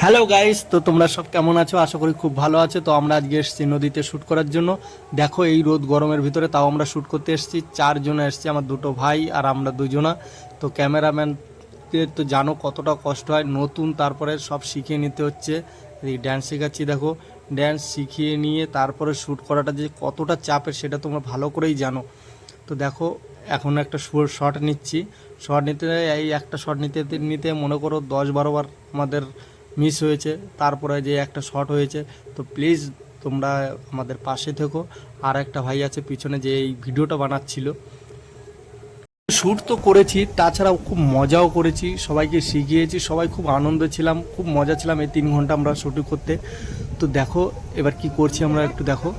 Hello guys, তো তোমরা সব কেমন আছো? আশা করি খুব ভালো আছো। তো আমরা আজকে এসেছি নদীতে শ্যুট করার জন্য। দেখো এই রোদ গরমের ভিতরে তাও আমরা শ্যুট করতে এসেছি। চারজনে এসেছি, আমার দুটো ভাই আর আমরা দুজনা। তো ক্যামেরাম্যানদের তো জানো কতটা কষ্ট হয়, নতুন তারপরে সব শিখিয়ে নিতে হচ্ছে। এই ড্যান্স শেখাচ্ছি, দেখো ড্যান্স শিখিয়ে নিয়ে তারপরে শ্যুট করাটা যে কতটা চাপের সেটা তোমরা ভালো করেই জানো। তো দেখো এখন একটা শর্ট নিচ্ছি। শর্ট নিতে এই একটা শর্ট নিতে নিতে মনে করো 10-12 বার আমাদের মিস হয়েছে, তারপরে যে একটা শর্ট হয়েছে। তো প্লিজ তোমরা আমাদের পাশে থেকো। আর একটা ভাই আছে পিছনে যে এই ভিডিওটা বানাচ্ছিল। শ্যুট তো করেছি, তাছাড়াও খুব মজাও করেছি, সবাইকে শিখিয়েছি, সবাই খুব আনন্দ ছিলাম, খুব মজা ছিলাম এই 3 ঘন্টা আমরা শুটিং করতে। তো দেখো এবার কি করছি আমরা একটু দেখো।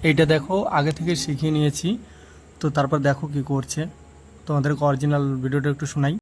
এইটা দেখো আগে থেকে শিখিয়ে নিয়েছি। তো তারপর দেখো কি করছে, তোমাদেরকে অরিজিনাল ভিডিওটা একটু শোনাই।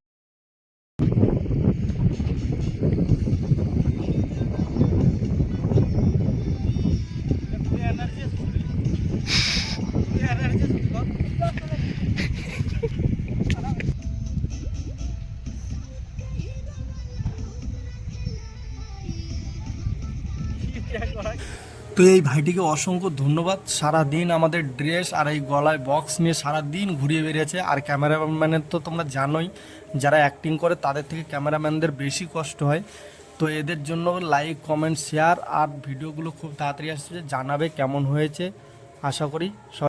তো এই ভাইটিকে অসংখ্য ধন্যবাদ, সারা দিন আমাদের ড্রেস আর এই গলায় বক্স নিয়ে সারা দিন ঘুরিয়ে বেরিয়েছে। আর ক্যামেরাম্যানের তো তোমরা জানোই, যারা অ্যাক্টিং করে তাদের থেকে ক্যামেরাম্যানদের বেশি কষ্ট হয়। তো এদের জন্য লাইক কমেন্ট শেয়ার আর ভিডিওগুলো খুব তাড়াতাড়ি আসছে, জানাবে কেমন হয়েছে। আশা করি